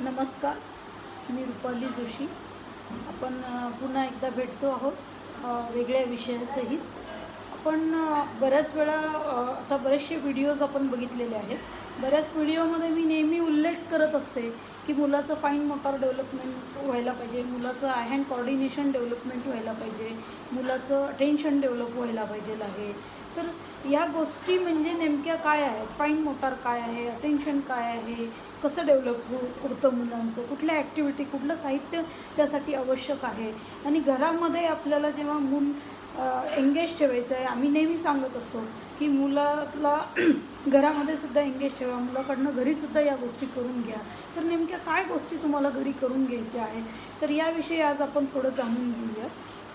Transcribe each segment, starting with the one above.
नमस्कार, मी रुपाली जोशी. आपण पुन्हा एकदा भेटतो आहोत वेगळ्या विषयासहित. आपण बऱ्याच वेळा आता बरेचसे व्हिडिओज आपण बघितलेले आहेत. बऱ्याच व्हिडिओमध्ये मी नेहमी उल्लेख करत असते की मुलाचं फाईन मोटार डेव्हलपमेंट व्हायला पाहिजे, मुलाचं आय हँड कोऑर्डिनेशन डेव्हलपमेंट व्हायला पाहिजे, मुलाचं अटेन्शन डेव्हलप व्हायला पाहिजे आहे. तर या गोष्टी म्हणजे नेमक्या काय आहेत? फाईन मोटार काय आहे, अटेन्शन काय आहे, कसं डेव्हलप होतं मुलांचं, कुठल्या ॲक्टिव्हिटी, कुठलं साहित्य त्यासाठी आवश्यक आहे. आणि घरामध्ये आपल्याला जेव्हा मूल एंगेज ठेवायचं आहे, आम्ही नेहमी सांगत असतो की मुलाला घरामध्ये सुद्धा एंगेज ठेवा, मुलाकडनं घरीसुद्धा या गोष्टी करून घ्या. तर नेमक्या काय गोष्टी तुम्हाला घरी करून घ्यायच्या आहेत, तर याविषयी आज आपण थोडं जाणून घेऊया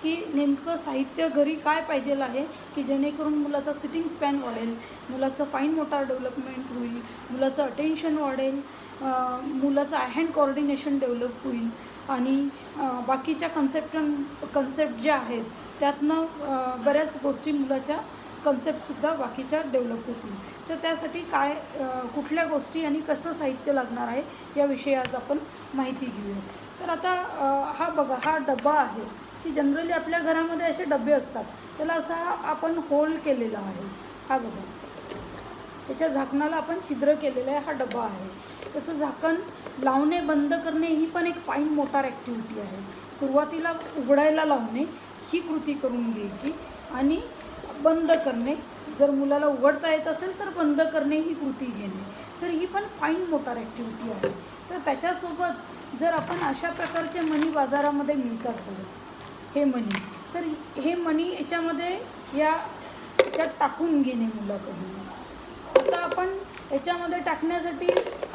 की नेमकं साहित्य घरी काय पाहिजे आहे की जेणेकरून मुलाचा सिटिंग स्पॅन वाढेल, मुलाचं फाईन मोटार डेव्हलपमेंट होईल, मुलाचं अटेन्शन वाढेल, मुलाचं आय हँड कोऑर्डिनेशन डेव्हलप होईल आणि बाकीच्या कन्सेप्ट ज्या आहेत त्यातनं बऱ्याच गोष्टी मुलाच्या कन्सेप्टसुद्धा बाकीच्या डेव्हलप होतील. तर त्यासाठी काय कुठल्या गोष्टी आणि कसं साहित्य लागणार आहे याविषयी आज आपण माहिती घेऊया. तर आता हा बघा, हा डबा आहे की जनरली आपल्या घरामध्ये असे डबे असतात, त्याला असा आपण होल केलेला आहे. हा बघा, त्याच्या झाकणाला आपण छिद्र केलेलं आहे. हा डबा आहे, त्याचं झाकण लावणे बंद करणे ही पण एक फाईन मोटार ॲक्टिव्हिटी आहे. सुरुवातीला उघडायला लावणे ही कृती करून घ्यायची आणि बंद करणे, जर मुलाला उघडता येत असेल तर बंद करणे ही कृती घेणे, तर ही पण फाईन मोटार ॲक्टिव्हिटी आहे. तर त्याच्यासोबत जर आपण अशा प्रकारचे मणी बाजारामध्ये मिळतात बघा, हे मणी, तर हे मणी याच्यामध्ये याच्यात टाकून घेणे मुलाकडून. आता आपण याच्यामध्ये टाकण्यासाठी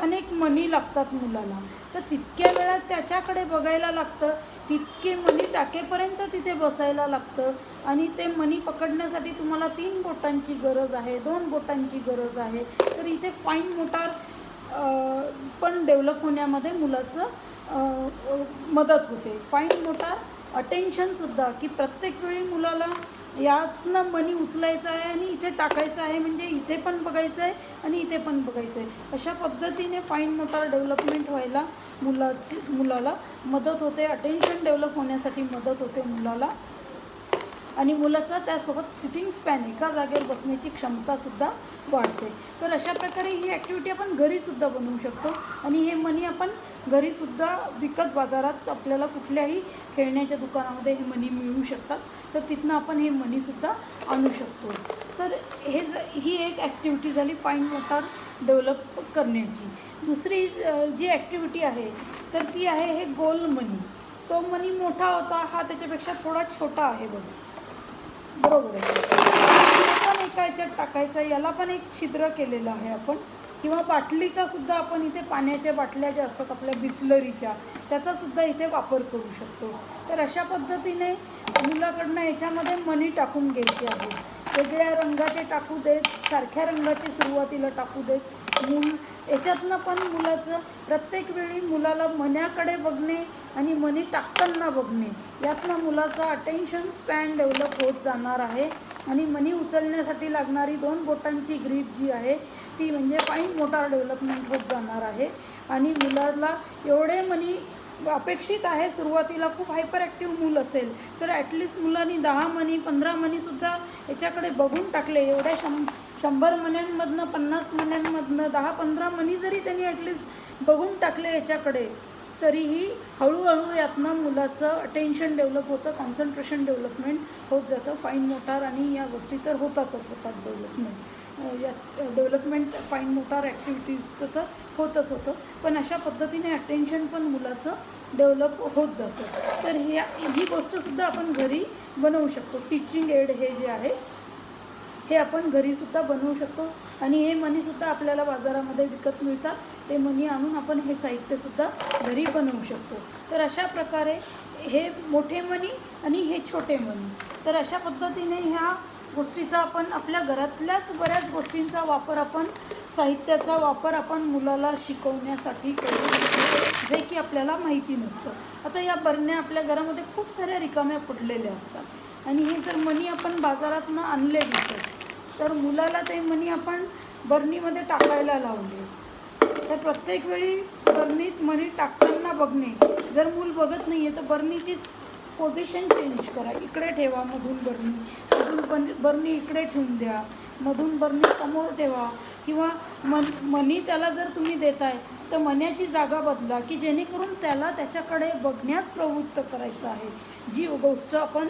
अनेक मणी लागतात मुलाला, तर तितक्या वेळात त्याच्याकडे बघायला लागतं, तितके मणी टाकेपर्यंत तिथे बसायला लागतं आणि ते मणी पकडण्यासाठी तुम्हाला 3 बोटांची गरज आहे, 2 बोटांची गरज आहे. तर इथे फाईन मोटार पण डेव्हलप होण्यामध्ये मुलाचं मदत होते. फाईन मोटार अटेन्शनसुद्धा, की प्रत्येक वेळी मुलाला यातनं मणी उचलायचं आहे आणि इथे टाकायचं आहे, म्हणजे इथे पण बघायचं आहे आणि इथे पण बघायचं आहे. अशा पद्धतीने फाईन मोटार डेव्हलपमेंट व्हायला मुलाला मदत होते, अटेन्शन डेव्हलप होण्यासाठी मदत होते मुलाला. आणि मुलाचा त्यासोबत सिटिंग स्पॅन, एका जागेवर बसण्याची क्षमतासुद्धा वाढते. तर अशा प्रकारे ही ॲक्टिव्हिटी आपण घरीसुद्धा बनवू शकतो आणि हे मणी आपण घरीसुद्धा विकत बाजारात आपल्याला कुठल्याही खेळण्याच्या दुकानामध्ये हे मणी मिळू शकतात, तर तिथनं आपण हे मणीसुद्धा आणू शकतो. तर ही एक ॲक्टिव्हिटी झाली फाईन मोटार डेव्हलप करण्याची. दुसरी जी ॲक्टिव्हिटी आहे तर ती आहे हे गोल मणी. तो मणी मोठा होता, हा त्याच्यापेक्षा थोडा छोटा आहे बघा, बरोबर आहे. पण एका याच्यात टाकायचं, याला पण एक छिद्र केलेलं आहे आपण, किंवा बाटलीचा सुद्धा आपण इथे, पाण्याच्या बाटल्या ज्या असतात आपल्या बिस्लरीच्या, त्याचासुद्धा इथे वापर करू शकतो. तर अशा पद्धतीने मुलाकडनं याच्यामध्ये मणी टाकून घ्यायचे आहेत. वेगळ्या रंगाचे टाकू देत, सारख्या रंगाचे सुरुवातीला टाकू देत. याच्यातनं पण मुलाचं प्रत्येक वेळी मुलाला मण्याकडे बघणे आणि मणी टाकताना बघणे, यातनं मुलाचं अटेन्शन स्पॅन डेव्हलप होत जाणार आहे आणि मणी उचलण्यासाठी लागणारी 2 बोटांची ग्रीप जी आहे ती म्हणजे फाईन मोटार डेव्हलपमेंट होत जाणार आहे. आणि मुलाला एवढे मणी अपेक्षित आहे. सुरुवातीला खूप हायपर ॲक्टिव्ह मूल असेल तर ॲटलिस्ट मुलांनी 10 मणी 15 मणीसुद्धा याच्याकडे बघून टाकले. एवढ्या 100 मण्यांमधनं, 50 मण्यांमधनं 10-15 मणी जरी त्यांनी ॲटलिस्ट बघून टाकले याच्याकडे, तरीही हळूहळू यातनं मुलाचं अटेन्शन डेव्हलप होतं, कॉन्सन्ट्रेशन डेव्हलपमेंट होत जातं. फाईन मोटार आणि या गोष्टी तर होतातच डेव्हलपमेंट, या डेव्हलपमेंट फाईन मोटार ॲक्टिव्हिटीजचं तर होतच होतं, पण अशा पद्धतीने अटेन्शन पण मुलाचं डेव्हलप होत जातं. तर ही गोष्टसुद्धा आपण घरी बनवू शकतो. टीचिंग एड हे जे आहे हे आपण घरीसुद्धा बनवू शकतो आणि हे मणीसुद्धा आपल्याला बाजारामध्ये विकत मिळतात. ते मणी आणून आपण हे साहित्यसुद्धा घरी बनवू शकतो. तर अशा प्रकारे हे मोठे मणी आणि हे छोटे मणी, तर अशा पद्धतीने ह्या गोष्टीचा आपण आपल्या घरातल्याच बऱ्याच गोष्टींचा वापर, आपण साहित्याचा वापर आपण मुलाला शिकवण्यासाठी करू शकतो, जे की आपल्याला माहिती नसतं. आता या बरण्या आपल्या घरामध्ये खूप साऱ्या रिकाम्या पडलेल्या असतात आणि हे जर मणी आपण बाजारातून आणले विकत, तर मुलाला ते मणी आपण बरणीमध्ये टाकायला लावले तर प्रत्येक वेळी बर्नीत मणी टाकताना बघणे. जर मूल बघत नाही आहे तर बर्नीची पोझिशन चेंज करा. इकडे ठेवा मधून बर्नी इकडे ठेवून द्या, मधून बर्नी समोर ठेवा. किंवा मनी त्याला जर तुम्ही देताय तर मण्याची जागा बदला, की जेणेकरून त्याला त्याच्याकडे बघण्यास प्रवृत्त करायचं आहे. जी गोष्ट आपण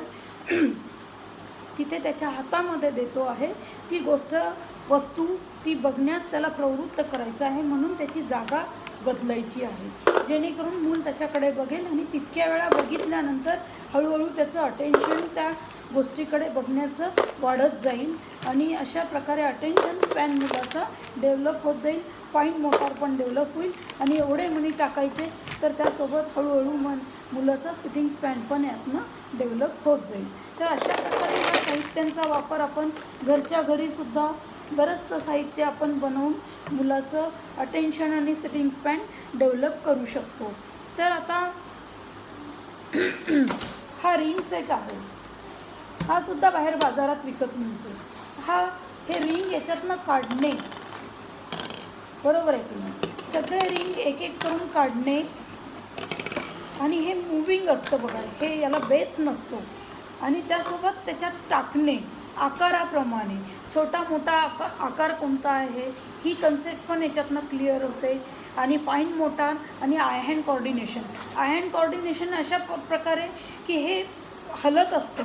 तिथे त्याच्या हातामध्ये देतो आहे ती गोष्ट वस्तू ती बघण्यास त्याला प्रवृत्त करायचं आहे. म्हणून त्याची जागा बदलायची आहे, जेणेकरून मूल त्याच्याकडे बघेल आणि तितक्या वेळा बघितल्यानंतर हळूहळू त्याचं अटेन्शन त्या गोष्टीकडे बघण्याचं वाढत जाईल आणि अशा प्रकारे अटेन्शन स्पॅन मुलाचा डेव्हलप होत जाईल. फाईन मोटार पण डेव्हलप होईल आणि एवढे मनी टाकायचे तर त्यासोबत हळूहळू मुलाचा सिटिंग स्पॅन पण यातनं डेव्हलप होत जाईल. तर अशा प्रकारे या साहित्यांचा वापर आपण घरच्या घरीसुद्धा बरंचसं साहित्य आपण बनवून मुलाचं अटेन्शन आणि सिटिंग स्पॅन डेव्हलप करू शकतो. तर आता हा रिंग सेट आहे, हा सुद्धा बाहेर बाजारात विकत मिळतो. हे रिंग याच्यातनं काढणे, बरोबर आहे की नाही? सगळे रिंग एक एक करून काढणे आणि हे मूविंग असतं बघा, हे याला बेस नसतो आणि त्यासोबत त्याच्यात टाकणे आकाराप्रमाणे. छोटा मोठा आकार कोणता आहे ही कन्सेप्ट पण याच्यातनं क्लिअर होते. आणि फाईन मोटार आणि आय हँड कॉर्डिनेशन अशा प्रकारे की हे हलत असतं.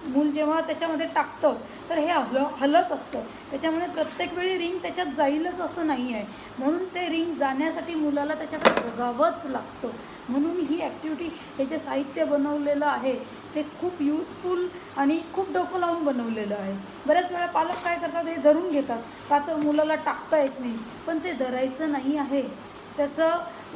मूल जेव्हा त्याच्यामध्ये टाकतं तर हे हलत असतं, त्याच्यामुळे प्रत्येक वेळी रिंग त्याच्यात जाईलच असं नाही आहे. म्हणून ते रिंग जाण्यासाठी मुलाला त्याच्याकडे बघावंच लागतं. म्हणून ही ॲक्टिव्हिटी, हे जे साहित्य बनवलेलं आहे ते खूप युजफुल आणि खूप डोकं लावून बनवलेलं आहे. बऱ्याच वेळा पालक काय करतात, हे धरून घेतात का तर मुलाला टाकता येत नाही, पण ते धरायचं नाही आहे. त्याचा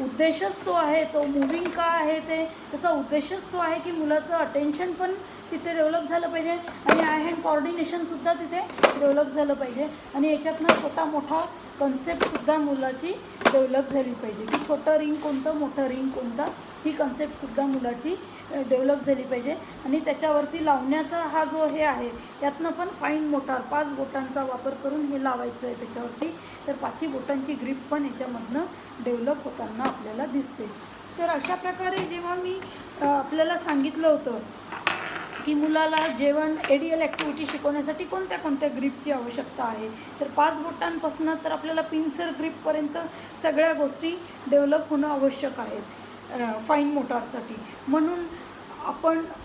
उद्देशच तो आहे, तो मूविंग का आहे ते त्याचा उद्देशच तो आहे की मुलाचं अटेन्शन पण तिथे डेव्हलप झालं पाहिजे आणि आय हँड कॉर्डिनेशनसुद्धा तिथे डेव्हलप झालं पाहिजे आणि याच्यातनं छोटा मोठा कन्सेप्टसुद्धा मुलाची डेव्हलप झाली पाहिजे की छोटं रिंग कोणतं, मोठं रिंग कोणता, ही कन्सेप्टसुद्धा मुलाची डेव्हलप झाली पाहिजे. आणि त्याच्यावरती लावण्याचा हा जो हे आहे यातनं पण फाईन मोटार 5 बोटांचा वापर करून हे लावायचं आहे त्याच्यावरती. तर 5 बोटांची ग्रीप पण याच्यामधनं डेव्हलप होताना आपल्याला दिसते. तर अशा प्रकारे जेव्हा मी आपल्याला सांगितलं होतं की मुलाला जेवण एडियल ॲक्टिव्हिटी शिकवण्यासाठी कोणत्या कोणत्या ग्रीपची आवश्यकता आहे, तर 5 बोटांपासून तर आपल्याला पिन्सर ग्रीपपर्यंत सगळ्या गोष्टी डेव्हलप होणं आवश्यक आहे फाईन मोटारसाठी. म्हणून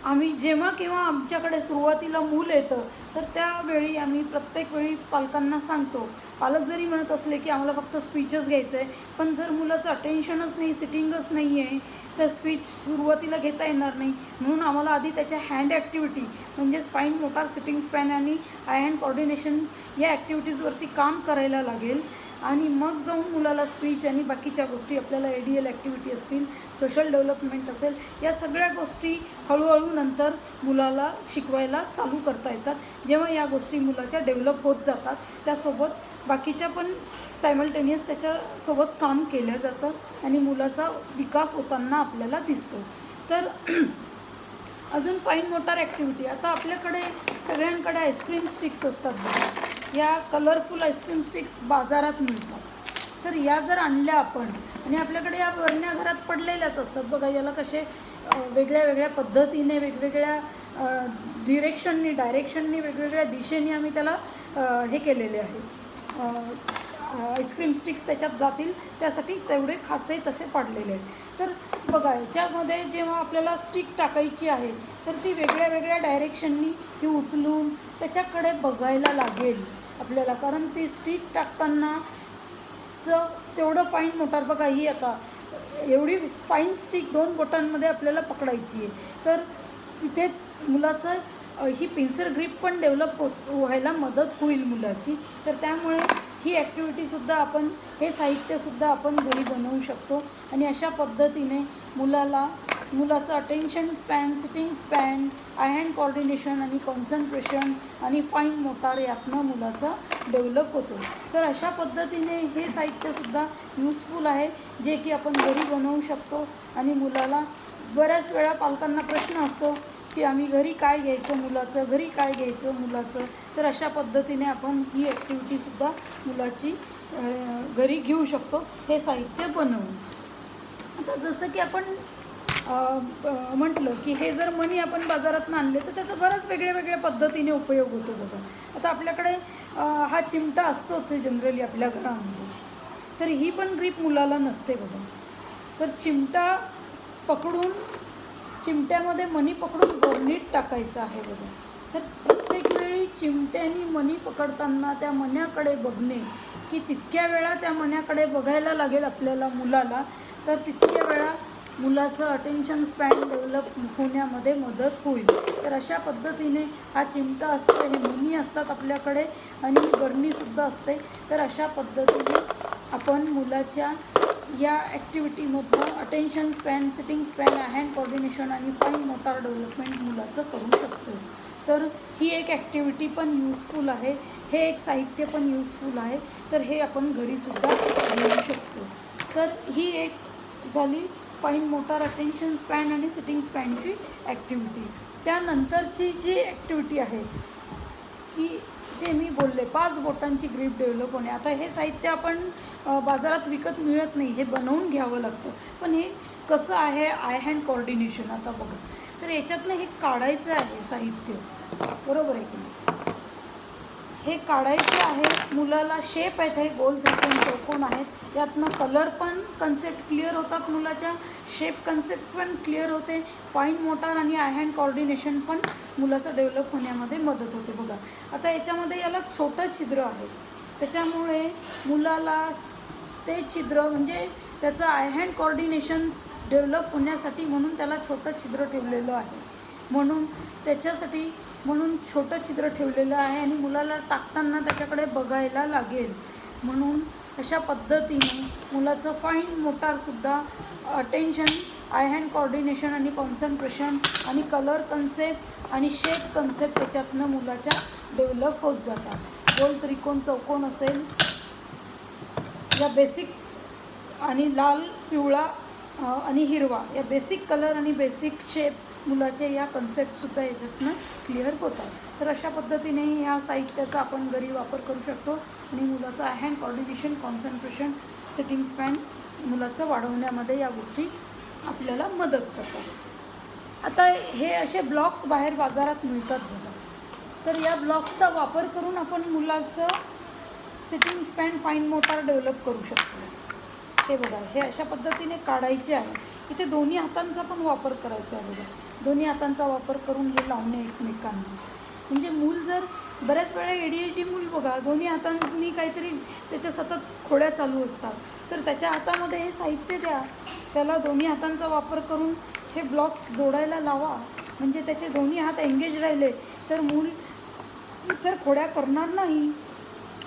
आम्ही जेव्हा केव्हा आमच्याकडे सुरुवातीला मूल येतं तर त्यावेळी आम्ही प्रत्येक वेळी पालकांना सांगतो, पालक जरी म्हणत असले की आम्हाला फक्त स्पीचच घ्यायचं आहे, पण जर मुलाचं अटेन्शनच नाही, सिटिंगच नाही आहे तर स्पीच सुरुवातीला घेता येणार नाही. म्हणून आम्हाला आधी त्याच्या हँड ॲक्टिव्हिटी म्हणजेच फाईन मोटार, सिटिंग स्पॅन आणि आय हँड कॉर्डिनेशन या ॲक्टिव्हिटीजवरती काम करायला लागेल आणि मग जाऊन मुलाला स्पीच आणि बाकीच्या गोष्टी आपल्याला एडियल ॲक्टिव्हिटी असतील, सोशल डेव्हलपमेंट असेल, या सगळ्या गोष्टी हळूहळू नंतर मुलाला शिकवायला चालू करता येतात. जेव्हा या गोष्टी मुलाच्या डेव्हलप होत जातात त्यासोबत बाकीच्या पण सायमल्टेनियस त्याच्यासोबत काम केलं जातं आणि मुलाचा विकास होताना आपल्याला दिसतो. तर अजून फाईन मोटार ॲक्टिव्हिटी, आता आपल्याकडे सगळ्यांकडे आईस्क्रीम स्टिक्स असतात बघा, या कलरफुल आईस्क्रीम स्टिक्स बाजारात मिळतात. तर या जर आणल्या आपण आणि आपल्याकडे या बरण्या घरात पडलेल्याच असतात बघा, याला कसे वेगळ्या वेगळ्या पद्धतीने वेगवेगळ्या डायरेक्शननी वेगवेगळ्या दिशेने आम्ही त्याला हे केलेले आहे, आईस्क्रीम स्टिक्स त्याच्यात जातील त्यासाठी तेवढे खासे तसे पाडलेले आहेत. तर बघा याच्यामध्ये जेव्हा आपल्याला स्टिक टाकायची आहे तर ती वेगळ्या वेगळ्या डायरेक्शननी ती उचलून त्याच्याकडे बघायला लागेल आपल्याला, कारण ती स्टिक टाकताना तेवढं फाईन मोटार बघा, ही आता एवढी फाईन स्टिक 2 बोटांमध्ये आपल्याला पकडायची आहे, तर तिथे मुलाचं ही पिन्सर ग्रीप पण डेव्हलप व्हायला मदत होईल मुलाची. तर त्यामुळे ही ॲक्टिव्हिटीसुद्धा आपण, हे साहित्यसुद्धा आपण घरी बनवू शकतो आणि अशा पद्धतीने मुलाचं attention span, sitting span, I hand coordination आणि कॉन्सन्ट्रेशन आणि फाईन मोटार यातनं मुलाचा डेव्हलप होतो. तर अशा पद्धतीने हे साहित्यसुद्धा युजफुल आहे जे की आपण घरी बनवू शकतो. आणि मुलाला बऱ्याच वेळा पालकांना प्रश्न असतो की आम्ही घरी काय घ्यायचं मुलाचं, तर अशा पद्धतीने आपण ही ॲक्टिव्हिटीसुद्धा मुलाची घरी घेऊ शकतो हे साहित्य बनवून. आता जसं की आपण म्हटलं की हे जर मणी आपण बाजारातून आणले तर त्याचा बराच वेगळ्या पद्धतीने उपयोग होतो बघा. आता आपल्याकडे हा चिमटा असतोच आहे जनरली आपल्या घरामध्ये, तर ही पण ग्रीप मुलाला नसते बघा. तर चिमटा पकडून चिमट्यामध्ये मणी पकडून बरणीत टाकायचं आहे बघा. तर प्रत्येक वेळी चिमट्याने मणी पकडताना त्या मण्याकडे बघणे, की तितक्या वेळा त्या मण्याकडे बघायला लागेल आपल्याला मुलाला, तर तितक्या वेळा मुलाचं अटेन्शन स्पॅन डेव्हलप होण्यामध्ये मदत होईल. तर अशा पद्धतीने हा चिमटा असतो, हे मणी असतात आपल्याकडे आणि बरणीसुद्धा असते. तर अशा पद्धतीने आपण मुलाच्या या ॲक्टिव्हिटीमधनं attention span, sitting span, hand coordination आणि फाईन मोटार डेव्हलपमेंट मुलाचं करू शकतो. तर ही एक ॲक्टिव्हिटी पण यूजफुल आहे, हे एक साहित्य पण यूजफुल आहे. तर हे आपण घरीसुद्धा घेऊ शकतो. तर ही एक झाली फाईन मोटार, अटेन्शन स्पॅन आणि सिटिंग स्पॅनची ॲक्टिव्हिटी. त्यानंतरची जी ॲक्टिव्हिटी आहे की जे मी बोलले 5 बोटांची ग्रीप डेव्हलप होणे. आता हे साहित्य आपण बाजारात विकत मिळत नाही, हे बनवून घ्यावं लागतं. पण हे कसं आहे आय हँड कोऑर्डिनेशन, आता बघा. तर याच्यातनं हे काढायचं आहे साहित्य, बरोबर आहे की नाही. हे काढायचं आहे मुलाला. शेप आहेत हे गोल, त्रिकोण, चौकोन आहेत. यातनं कलर पण कन्सेप्ट क्लिअर होतात मुलाच्या, शेप कन्सेप्ट पण क्लिअर होते, फाईन मोटार आणि आय हँड कोऑर्डिनेशन पण मुलाचं डेव्हलप होण्यामध्ये मदत होते बघा. आता याच्यामध्ये याला छोटं छिद्र आहे, त्याच्यामुळे मुलाला ते छिद्र म्हणजे त्याचं आय हँड कोऑर्डिनेशन डेव्हलप होण्यासाठी म्हणून त्याला छोटं छिद्र ठेवलेलं आहे. म्हणून छोटं छिद्र ठेवलेलं आहे आणि मुलाला टाकताना त्याच्याकडे बघायला लागेल. म्हणून अशा पद्धतीने मुलाचं फाईन मोटारसुद्धा, अटेन्शन, आय हँड कोऑर्डिनेशन आणि कॉन्सन्ट्रेशन आणि कलर कन्सेप्ट आणि शेप कन्सेप्ट त्याच्यातनं मुलाच्या डेव्हलप होत जातात. गोल, त्रिकोण, चौकोन असेल, या बेसिक आणि लाल, पिवळा आणि हिरवा या बेसिक कलर आणि बेसिक शेप मुलाचे या कन्सेप्टसुद्धा याच्यातनं क्लिअर होतात. तर अशा पद्धतीने ह्या साहित्याचा आपण घरी वापर करू शकतो आणि मुलाचं I hand coordination, concentration, sitting span मुलाचं वाढवण्यामध्ये या गोष्टी आपल्याला मदत करतात. आता हे असे ब्लॉक्स बाहेर बाजारात मिळतात बघा. तर या ब्लॉक्सचा वापर करून आपण मुलाचं sitting span, fine motor develop करू शकतो. हे बघा, हे अशा पद्धतीने काढायचे आहे. इथे दोन्ही हातांचा पण वापर करायचा आहे बघा. दोन्ही हातांचा वापर करून हे लावणे एकमेकांना. म्हणजे मूल जर बऱ्याच वेळा ADHD मूल बघा, दोन्ही हातांनी काहीतरी त्याच्या सतत खोड्या चालू असतात. तर त्याच्या हातामध्ये हे साहित्य द्या, त्याला दोन्ही हातांचा वापर करून हे ब्लॉक्स जोडायला लावा. म्हणजे त्याचे दोन्ही हात एंगेज राहिले तर मूल इतर खोड्या करणार नाही,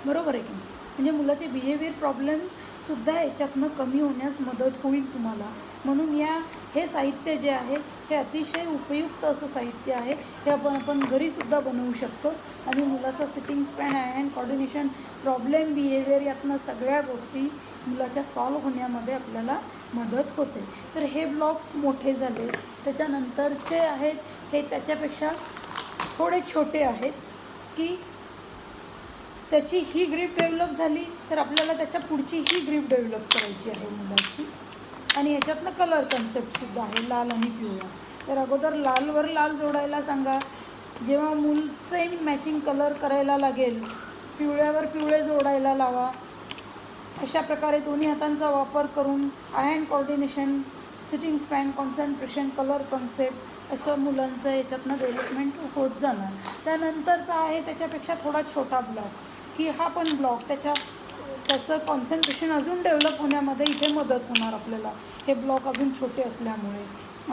बरोबर आहे की नाही. म्हणजे मुलाचे बिहेवियर प्रॉब्लेमसुद्धा याच्यातनं कमी होण्यास मदत होईल तुम्हाला. म्हणून हे साहित्य जे आहे हे अतिशय उपयुक्त असं साहित्य आहे. हे आपण घरीसुद्धा बनवू शकतो आणि मुलाचा sitting span, I hand coordination, problem, behaviour यातनं सगळ्या गोष्टी मुलाच्या सॉल्व होण्यामध्ये आपल्याला मदत होते. तर हे ब्लॉक्स मोठे झाले. त्याच्यानंतरचे आहेत हे त्याच्यापेक्षा थोडे छोटे आहेत की त्याची ही ग्रीप डेव्हलप झाली तर आपल्याला त्याच्या पुढची ही ग्रीप डेव्हलप करायची आहे मुलाची. आणि याच्यातनं कलर कन्सेप्टसुद्धा आहे, लाल आणि पिवळा. तर अगोदर लालवर लाल जोडायला सांगा. जेव्हा मूल सेम मॅचिंग कलर करायला लागेल, पिवळ्यावर पिवळे जोडायला लावा. अशा प्रकारे दोन्ही हातांचा वापर करून I hand coordination, sitting span, concentration, colour concept असं मुलांचं याच्यातनं डेव्हलपमेंट होत जाणार. त्यानंतरचा आहे त्याच्यापेक्षा थोडा छोटा ब्लॉक की हा पण ब्लॉक त्याचं कॉन्सन्ट्रेशन अजून डेव्हलप होण्यामध्ये इथे मदत होणार आपल्याला. हे ब्लॉक अजून छोटे असल्यामुळे.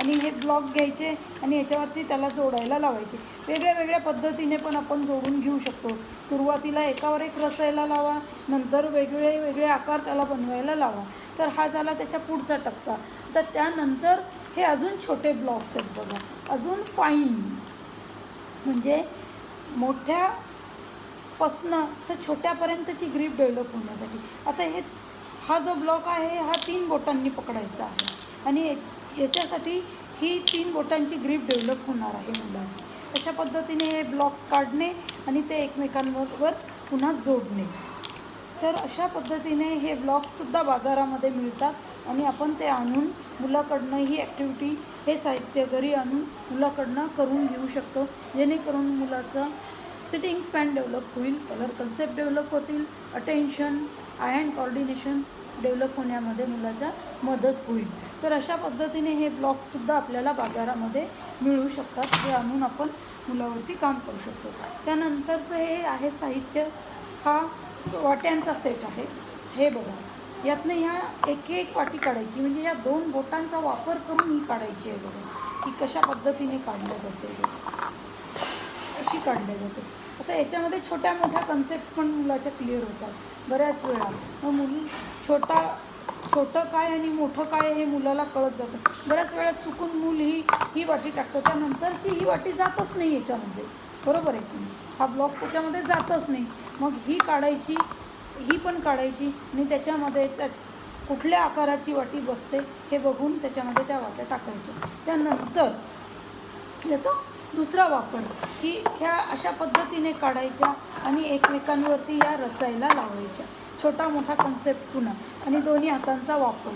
आणि हे ब्लॉक घ्यायचे आणि याच्यावरती त्याला जोडायला लावायचे. वेगळ्या पद्धतीने पण आपण जोडून घेऊ शकतो. सुरुवातीला एकावर एक रचायला लावा, नंतर वेगळे आकार त्याला बनवायला लावा. तर हा झाला त्याच्या पुढचा टप्पा. तर त्यानंतर हे अजून छोटे ब्लॉक्स आहेत बघा, अजून फाईन, म्हणजे मोठ्यापासनं तर छोट्यापर्यंतची ग्रीप डेव्हलप होण्यासाठी. आता हा जो ब्लॉक आहे हा 3 बोटांनी पकडायचा आहे आणि याच्यासाठी ही 3 बोटांची ग्रीप डेव्हलप होणार आहे मुलाची. अशा पद्धतीने हे ब्लॉक्स काढणे आणि ते एकमेकांबरोबर पुन्हा जोडणे. तर अशा पद्धतीने हे ब्लॉक्ससुद्धा बाजारामध्ये मिळतात आणि आपण ते आणून मुलाकडनं ही ॲक्टिव्हिटी, हे साहित्य घरी आणून मुलाकडनं करून घेऊ शकतो, जेणेकरून मुलाचं सिटिंग स्पॅन डेव्हलप होईल, कलर कन्सेप्ट डेव्हलप होतील, attention, eye hand coordination develop होण्यामध्ये मुलाच्या मदत होईल. तर अशा पद्धतीने हे ब्लॉक्ससुद्धा आपल्याला बाजारामध्ये मिळू शकतात, हे आणून आपण मुलावरती काम करू शकतो. त्यानंतरचं हे आहे साहित्य, हा वाट्यांचा सेट आहे. हे बघा, यातनं ह्या एक एक वाटी काढायची, म्हणजे या 2 बोटांचा वापर करून ही काढायची आहे. बघा की कशा पद्धतीने काढल्या जाते, अशी काढल्या जाते. आता याच्यामध्ये छोट्या मोठ्या कन्सेप्ट पण मुलाच्या क्लिअर होतात बऱ्याच वेळा. मग छोटं काय आणि मोठं काय हे मुलाला कळत जातं. बऱ्याच वेळा चुकून मूल ही वाटी टाकतं, त्यानंतरची ही वाटी जातच नाही याच्यामध्ये, बरोबर आहे की नाही, हा ब्लॉक त्याच्यामध्ये जातच नाही. मग ही काढायची, ही पण काढायची आणि त्याच्यामध्ये कुठल्या आकाराची वाटी बसते हे बघून त्याच्यामध्ये त्या वाट्या टाकायच्या. त्यानंतर याचा दुसरा वापर की ह्या अशा पद्धतीने काढायच्या आणि एकमेकांवरती या रचायला लावायच्या. छोटा मोठा कन्सेप्ट पुन्हा, आणि दोन्ही हातांचा वापर.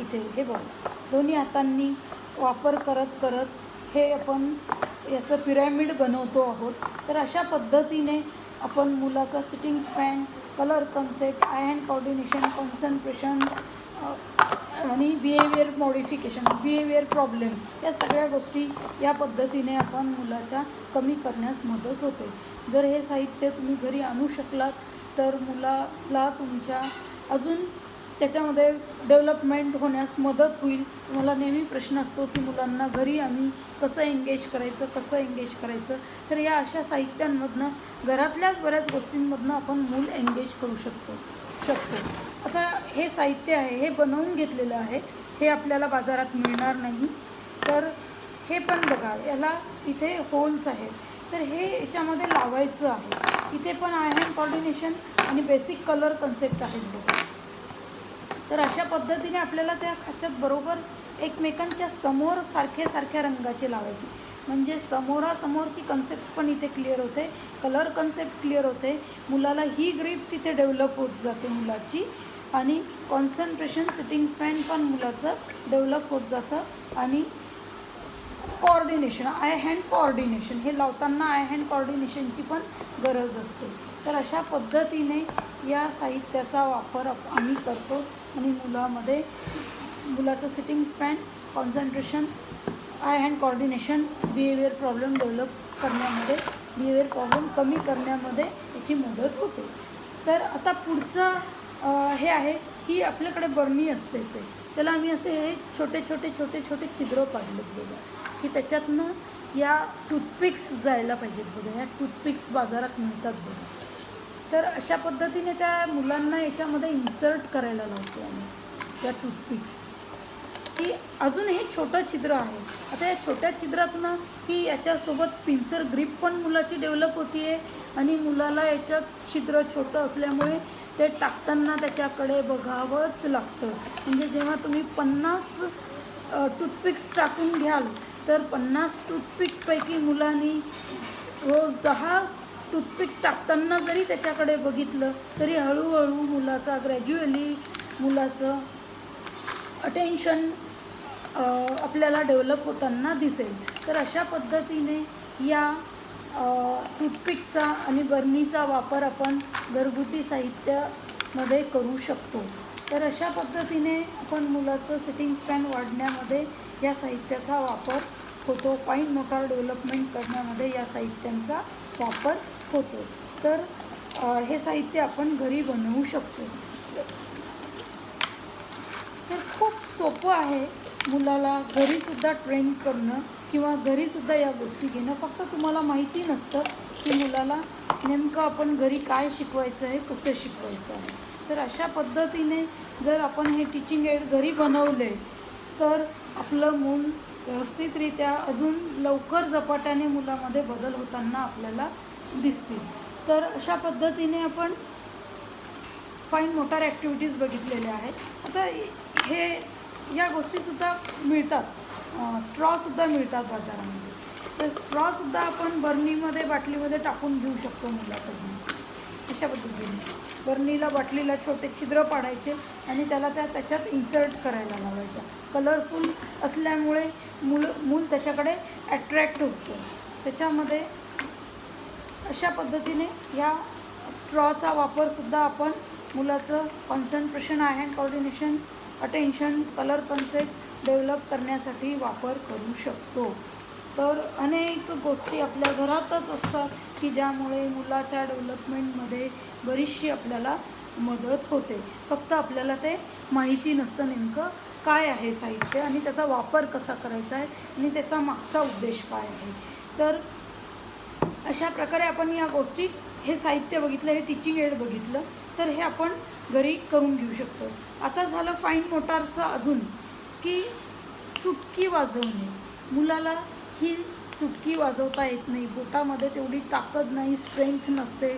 इथे हे बघा, दोन्ही हातांनी वापर करत करत हे आपण याचं पिरॅमिड बनवतो आहोत. तर अशा पद्धतीने आपण मुलाचा sitting span, colour concept, I hand coordination, concentration आणि बिहेवियर मॉडिफिकेशन, बिहेवियर प्रॉब्लेम, या सगळ्या गोष्टी या पद्धतीने आपण मुलाच्या कमी करण्यास मदत होते. जर हे साहित्य तुम्ही घरी आणू शकलात तर मुलाला तुमच्या अजून त्याच्यामध्ये डेव्हलपमेंट होण्यास मदत होईल. तुम्हाला नेहमी प्रश्न असतो की मुलांना घरी आम्ही कसं एंगेज करायचं. तर या अशा साहित्यांमधनं, घरातल्याच बऱ्याच गोष्टींमधनं आपण मूल एंगेज करू शकतो. आता हे साहित्य आहे, हे बनवून घेतलेलं आहे, हे आपल्याला बाजारात मिळणार नाही. तर हे पण बघा, याला इथे होल्स आहेत, तर हे याच्यामध्ये लावायचं आहे. इथे पण आय हँड कॉर्डिनेशन आणि बेसिक कलर कन्सेप्ट आहेत बघा. तर अशा पद्धतीने आपल्याला त्या खाच्यात बरोबर एकमेकांच्या समोर सारख्या रंगाचे लावायचे, म्हणजे समोरासमोरची कन्सेप्ट पण इथे क्लिअर होते, कलर कन्सेप्ट क्लिअर होते, मुलाला ही ग्रीप तिथे डेव्हलप होत जाते मुलाची, आणि कॉन्सन्ट्रेशन, सिटिंग स्पॅन पण मुलाचं डेव्हलप होत जातं, आणि कॉर्डिनेशन, आय हँड कॉर्डिनेशन, हे लावताना आय हँड कॉर्डिनेशनची पण गरज असते. तर अशा पद्धतीने या साहित्याचा वापर आम्ही करतो आणि मुलाचं sitting span, concentration, I hand coordination, behaviour problem develop करण्यामध्ये, बिहेवियर प्रॉब्लेम कमी करण्यामध्ये याची मदत होते. तर आता पुढचं हे आहे, ही आपल्याकडे बर्नी असतेच आहे, त्याला आम्ही असे हे छोटे छोटे छिद्र पाडलेत बघा, की त्याच्यातनं या टूथपिक्स जायला पाहिजेत बघा. ह्या टूथपिक्स बाजारात मिळतात बघा. तर अशा पद्धतीने त्या मुलांना याच्यामध्ये इन्सर्ट करायला लावतो आम्ही या टूथपिक्स. की अजून हे छोटं छिद्र आहे. आता या छोट्या छिद्रातनं ही याच्यासोबत पिन्सर ग्रीप पण मुलाची डेव्हलप होती आहे, आणि मुलाला याच्यात छिद्र छोटं असल्यामुळे ते टाकताना त्याच्याकडे बघावंच लागतं. म्हणजे जेव्हा तुम्ही 50 टूथपिक्स टाकून घ्याल तर 50 टूथपिकपैकी मुलांनी रोज 10 टूथपिक टाकताना जरी त्याच्याकडे बघितलं तरी हळूहळू ग्रॅज्युअली मुलाचं अटेन्शन आपल्याला डेव्हलप होताना दिसेल. तर अशा पद्धतीने या टूथपिकचा आणि बर्नीचा वापर आपण घरगुती साहित्यामध्ये करू शकतो. तर अशा पद्धतीने आपण मुलाचं सिटिंग स्पॅन वाढण्यामध्ये या साहित्याचा वापर होतो. फाईन मोटार डेव्हलपमेंट करण्यामध्ये या साहित्यांचा वापर होतो. तर हे साहित्य आपण घरी बनवू शकतो. तर खूप सोपं आहे मुलाला घरीसुद्धा ट्रेन करणं किंवा घरीसुद्धा या गोष्टी घेणं. फक्त तुम्हाला माहिती नसतं की मुलाला नेमकं आपण घरी काय शिकवायचं आहे, कसं शिकवायचं आहे. तर अशा पद्धतीने जर आपण हे टीचिंग एड घरी बनवले तर आपलं मूल व्यवस्थितरित्या अजून लवकर झपाट्याने मुलामध्ये बदल होताना आपल्याला दिसतील. तर अशा पद्धतीने आपण फाईन मोटार ॲक्टिव्हिटीज बघितलेल्या आहेत. आता हे या गोष्टीसुद्धा मिळतात, स्ट्रॉसुद्धा मिळतात बाजारामध्ये. तर स्ट्रॉसुद्धा आपण बर्नीमध्ये, बाटलीमध्ये टाकून घेऊ शकतो मुलाकडून. अशा पद्धतीने बर्नीला बाटलीला छोटे छिद्र पाडायचे आणि त्याला त्याच्यात इन्सर्ट करायला लावायच्या. कलरफुल असल्यामुळे मूल त्याच्याकडे ॲट्रॅक्ट होतं. त्याच्यामध्ये अशा पद्धतीने या स्ट्रॉचा वापरसुद्धा आपण मुलाचं concentration, I hand coordination, attention, colour concept develop करण्यासाठी वापर करू शकतो. तर अनेक गोष्टी आपल्या घरातच असतात की ज्यामुळे मुलाच्या डेव्हलपमेंटमध्ये बरीचशी आपल्याला मदत होते. फक्त आपल्याला ते माहिती नसतं नेमकं काय आहे साहित्य आणि त्याचा वापर कसा करायचा आहे आणि त्याचा मागचा उद्देश काय आहे. तर अशा प्रकारे आपण या गोष्टी, हे साहित्य बघितलं, हे टीचिंग एड बघितलं, तर हे आपण घरी करून घेऊ शकतो. आता झालं फाईन मोटारचं अजून, की चुटकी वाजवणे. मुलाला ही चुटकी वाजवता येत नाही, बोटामध्ये तेवढी ताकद नाही, स्ट्रेंथ नसते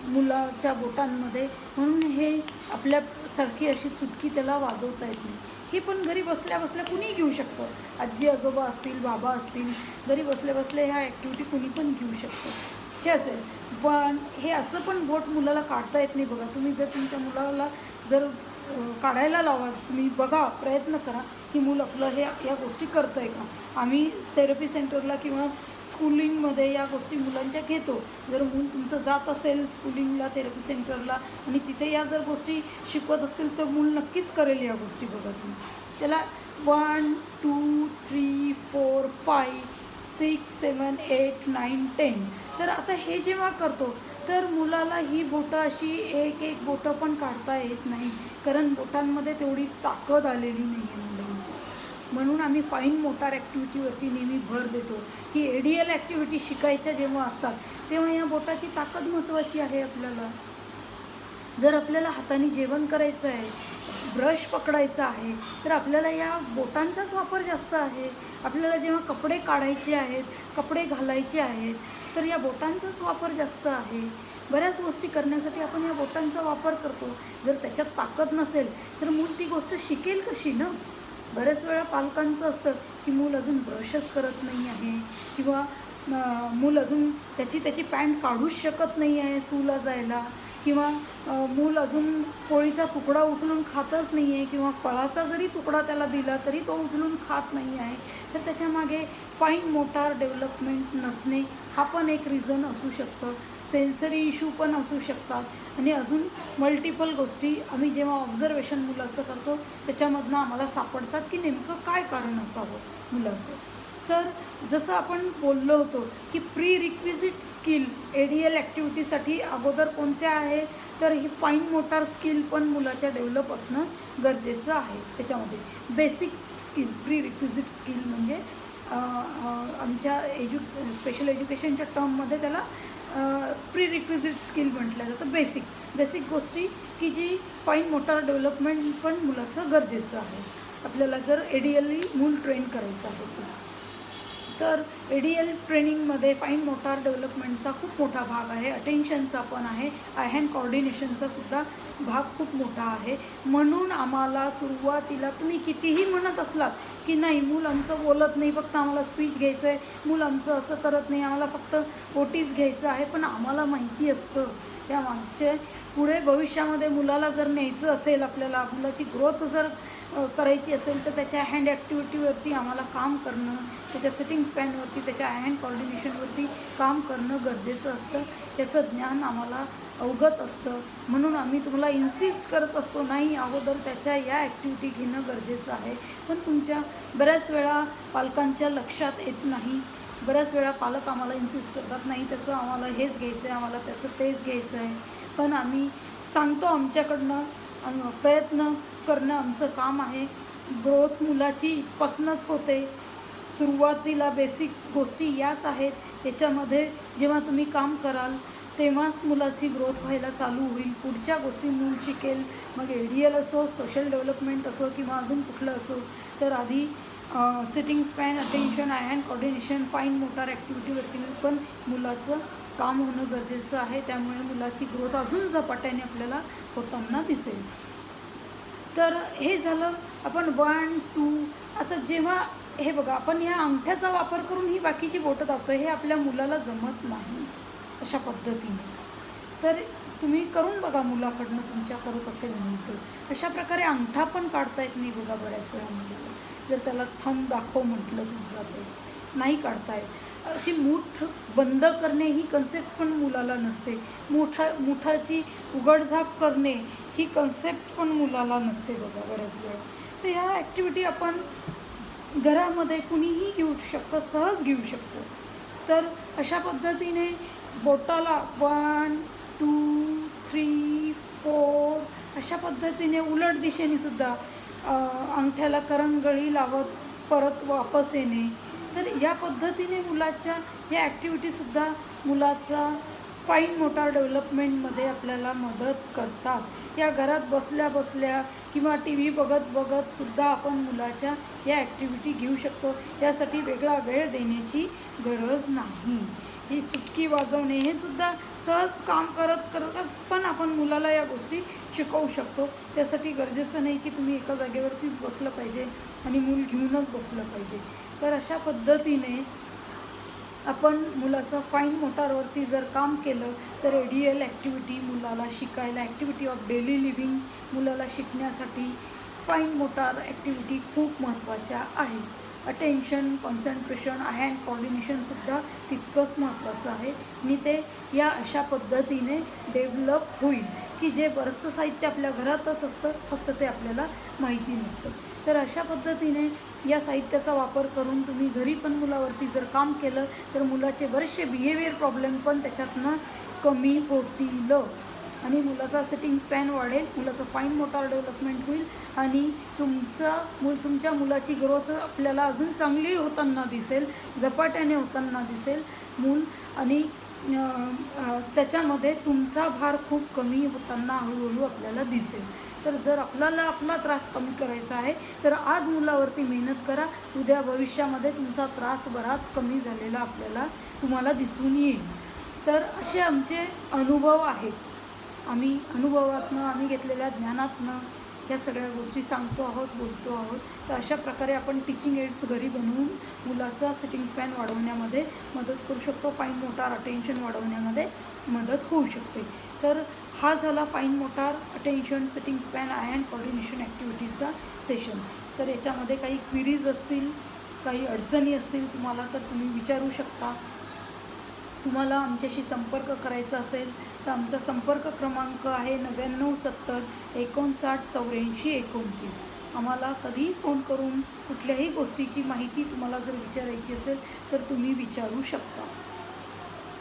मुलाच्या बोटांमध्ये, म्हणून हे आपल्यासारखी अशी चुटकी त्याला वाजवता येत नाही. हे पण घरी बसल्या बसल्या कुणीही घेऊ शकतं. आजी आजोबा असतील, बाबा असतील, घरी बसल्या बसल्या ह्या ॲक्टिव्हिटी कुणी पण घेऊ शकतं. हे असेल पण हे असं पण बोट मुलाला काढता येत नाही बघा. तुम्ही जर तुमच्या मुलाला जर काढायला लावा, तुम्ही बघा, प्रयत्न करा की मूल आपलं या गोष्टी करतं आहे का. आम्ही थेरपी सेंटरला किंवा स्कूलिंगमध्ये या गोष्टी मुलांच्या घेतो. जर मूल तुमचं जात असेल स्कूलिंगला, थेरपी सेंटरला आणि तिथे या जर गोष्टी शिकवत असतील तर मूल नक्कीच करेल या गोष्टी. बघा तुम्ही त्याला 1 2 3 4 5 6 7 8 9 10. तर आता हे जेव्हा करतो तर मुलाला ही बोटं अशी एक बोटं पण काढता येत नाही, कारण बोटांमध्ये तेवढी ताकद आलेली नाही आहे मुलांच्या. म्हणून आम्ही फाईन मोटार ॲक्टिव्हिटीवरती नेहमी भर देतो की ADL ॲक्टिव्हिटी शिकायच्या जेव्हा असतात तेव्हा या बोटाची ताकद महत्त्वाची आहे आपल्याला. जर आपल्याला हाताने जेवण करायचं आहे, ब्रश पकडायचा आहे, तर आपल्याला या बोटांचाच वापर जास्त आहे. आपल्याला जेव्हा कपडे काढायचे आहेत, कपडे घालायचे आहेत, तर या बोटांचाच वापर जास्त आहे. बऱ्याच गोष्टी करण्यासाठी आपण या बोटांचा वापर करतो. जर त्याच्यात ताकद नसेल तर मूल ती गोष्ट शिकेल कशी ना. बऱ्याच वेळा पालकांचं असतं की मूल अजून ब्रशच करत नाही आहे किंवा मूल अजून त्याची पॅन्ट काढूच शकत नाही आहे सूला जायला, किंवा मूल अजून पोळीचा तुकडा उचलून खातच नाही आहे, किंवा फळाचा जरी तुकडा त्याला दिला तरी तो उचलून खात नाही आहे. तर त्याच्यामागे फाईन मोटार डेव्हलपमेंट नसणे हा पण एक रिझन असू शकतं. सेन्सरी इश्यू पण असू शकतात आणि अजून मल्टिपल गोष्टी आम्ही जेव्हा ऑब्झर्वेशन मुलाचं करतो त्याच्यामधनं आम्हाला सापडतात की नेमकं काय कारण असावं मुलाचं. तर जसं आपण बोललो होतो की प्री रिक्विजिट स्किल ADL ॲक्टिव्हिटीसाठी अगोदर कोणत्या आहे, तर ही फाईन मोटार स्किल पण मुलाच्या डेव्हलप असणं गरजेचं आहे. त्याच्यामध्ये basic skill, pre requisite skill म्हणजे आमच्या स्पेशल एज्युकेशनच्या टर्ममध्ये त्याला प्री रिक्विजिट स्किल म्हटलं जातं. बेसिक गोष्टी की जी फाईन मोटार डेव्हलपमेंट पण मुलाचं गरजेचं आहे आपल्याला जर ADL मूल ट्रेन करायचं आहे तर ADL ट्रेनिंगमध्ये फाईन मोटार डेव्हलपमेंटचा खूप मोठा भाग आहे, अटेन्शनचा पण आहे, आय हँड कोऑर्डिनेशनचा सुद्धा भाग खूप मोठा आहे. म्हणून आम्हाला सुरुवातीला तुम्ही कितीही म्हणत असलात की नाही मूल आमचं बोलत नाही, फक्त आम्हाला स्पीच घ्यायचं आहे, मूल आमचं असं करत नाही, आम्हाला फक्त ओटीच घ्यायचं आहे, पण आम्हाला माहिती असतं त्या मागचे पुढे भविष्यामध्ये मुलाला जर न्यायचं असेल, आपल्याला मुलाची ग्रोथ जर करायची असेल तर त्याच्या हँड ॲक्टिव्हिटीवरती आम्हाला काम करणं, त्याच्या सिटिंग स्पॅनवरती, त्याच्या हँड कोऑर्डिनेशनवरती काम करणं गरजेचं असतं. त्याचं ज्ञान आम्हाला अवगत असतं. म्हणून आम्ही तुम्हाला इन्सिस्ट करत असतो नाही अगोदर त्याच्या या ॲक्टिव्हिटी घेणं गरजेचं आहे. पण तुमच्या बऱ्याच वेळा पालकांच्या लक्षात येत नाही. बऱ्याच वेळा पालक आम्हाला इन्सिस्ट करतात नाही त्याचं आम्हाला हेच घ्यायचं आहे, आम्हाला त्याचं तेच घ्यायचं आहे. पण आम्ही सांगतो आमच्याकडनं प्रयत्न करणं आमचं काम आहे. ग्रोथ मुलाची इथपासूनच होते. सुरुवातीला बेसिक गोष्टी याच आहेत. याच्यामध्ये जेव्हा तुम्ही काम कराल तेव्हाच मुलाची ग्रोथ व्हायला चालू होईल. पुढच्या गोष्टी मूल शिकेल. मग ADL असो, सोशल डेव्हलपमेंट असो किंवा अजून कुठलं असो, तर आधी sitting span, attention, eye hand coordination, fine motor ॲक्टिव्हिटीवरती पण मुलाचं काम होणं गरजेचं आहे. त्यामुळे मुलाची ग्रोथ अजून झपाट्याने आपल्याला होताना दिसेल. तर हे झालं आपण 1 2. आता जेव्हा हे बघा आपण ह्या अंगठ्याचा वापर करून ही बाकीची बोटं दाबतो, हे आपल्या मुलाला जमत नाही अशा पद्धतीने. तर तुम्ही करून बघा, मुलाकडनं तुमच्या करत असेल म्हणून. तर अशा प्रकारे अंगठा पण काढता येत नाही बघा बऱ्याच वेळा मुलीला. जर त्याला थंब दाखव म्हटलं तुझा तर नाही काढता येत. अशी मूठ बंद करणे ही कन्सेप्ट पण मुलाला नसते. मुठाची उघडझाप करणे ही कन्सेप्ट पण मुलाला नसते बघा बऱ्याच वेळा. तर ह्या ॲक्टिव्हिटी आपण घरामध्ये कुणीही घेऊ शकतं, सहज घेऊ शकतं. तर अशा पद्धतीने बोटाला 1 2 3 4 अशा पद्धतीने उलट दिशेने सुद्धा अंगठ्याला करंगळी लावत परत वापस येणे. तर या पद्धतीने मुलाच्या ह्या ॲक्टिव्हिटीसुद्धा मुलाचा फाईन मोटार डेव्हलपमेंटमध्ये आपल्याला मदत करतात. या घरात बसल्या बसल्या किंवा टी व्ही बघत बघतसुद्धा आपण मुलाच्या या ॲक्टिव्हिटी घेऊ शकतो. यासाठी वेगळा वेळ देण्याची गरज नाही. ही चुटकी वाजवणे हे सुद्धा सहज काम करत करत पण आपण मुलाला या गोष्टी शिकवू शकतो. त्यासाठी गरजेचं नाही की तुम्ही एका जागेवरतीच बसलं पाहिजे आणि मूल घेऊनच बसलं पाहिजे. तर अशा पद्धतीने आपण मुलाचं फाईन मोटारवरती जर काम केलं तर ADL ॲक्टिव्हिटी मुलाला शिकायला, ॲक्टिव्हिटी ऑफ डेली लिव्हिंग मुलाला शिकण्यासाठी फाईन मोटार ॲक्टिव्हिटी खूप महत्त्वाच्या आहे. अटेन्शन, कॉन्सन्ट्रेशन, हँड कोऑर्डिनेशनसुद्धा तितकंच महत्त्वाचं आहे आणि ते या अशा पद्धतीने डेव्हलप होईल की जे बरंचसं साहित्य आपल्या घरातच असतं, फक्त ते आपल्याला माहिती नसतं. तर अशा पद्धतीने या साहित्याचा वापर करून तुम्ही घरी पण मुलावरती जर काम केलं तर मुलाचे बरेचसे बिहेवियर प्रॉब्लेम पण त्याच्यातनं कमी होतील आणि मुलाचा सिटिंग स्पॅन वाढेल, मुलाचं फाईन मोटार डेव्हलपमेंट होईल आणि तुमच्या मुलाची ग्रोथ आपल्याला अजून चांगली होताना दिसेल, झपाट्याने होताना दिसेल मूल आणि त्याच्यामध्ये तुमचा भार खूप कमी होताना हळूहळू आपल्याला दिसेल. तर जर आपल्याला आपला त्रास कमी करायचा आहे तर आज मुलावरती मेहनत करा. उद्या भविष्यामध्ये तुमचा त्रास बराच कमी झालेला तुम्हाला दिसून येईल. तर असे आमचे अनुभव आहेत. आम्ही अनुभवातनं, आम्ही घेतलेल्या ज्ञानातनं ह्या सगळ्या गोष्टी सांगतो आहोत, बोलतो आहोत. तर अशा प्रकारे आपण टीचिंग एड्स घरी बनवून मुलाचा सिटिंग स्पॅन वाढवण्यामध्ये मदत करू शकतो, फाईन मोटार अटेन्शन वाढवण्यामध्ये मदत होऊ शकते. तर हा झाला fine motor, attention, sitting span, hand coordination ॲक्टिव्हिटीचा सेशन. तर याच्यामध्ये काही क्विरीज असतील, काही अडचणी असतील तुम्हाला तर तुम्ही विचारू शकता. तुम्हाला आमच्याशी संपर्क करायचा असेल तर आमचा संपर्क क्रमांक आहे 9970 59 84 29. आम्हाला कधीही फोन करून कुठल्याही गोष्टीची माहिती तुम्हाला जर विचारायची असेल तर तुम्ही विचारू शकता.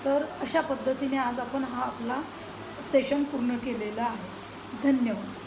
तर अशा पद्धतीने आज आपण हा आपला सेशन पूर्ण केलेला आहे. धन्यवाद.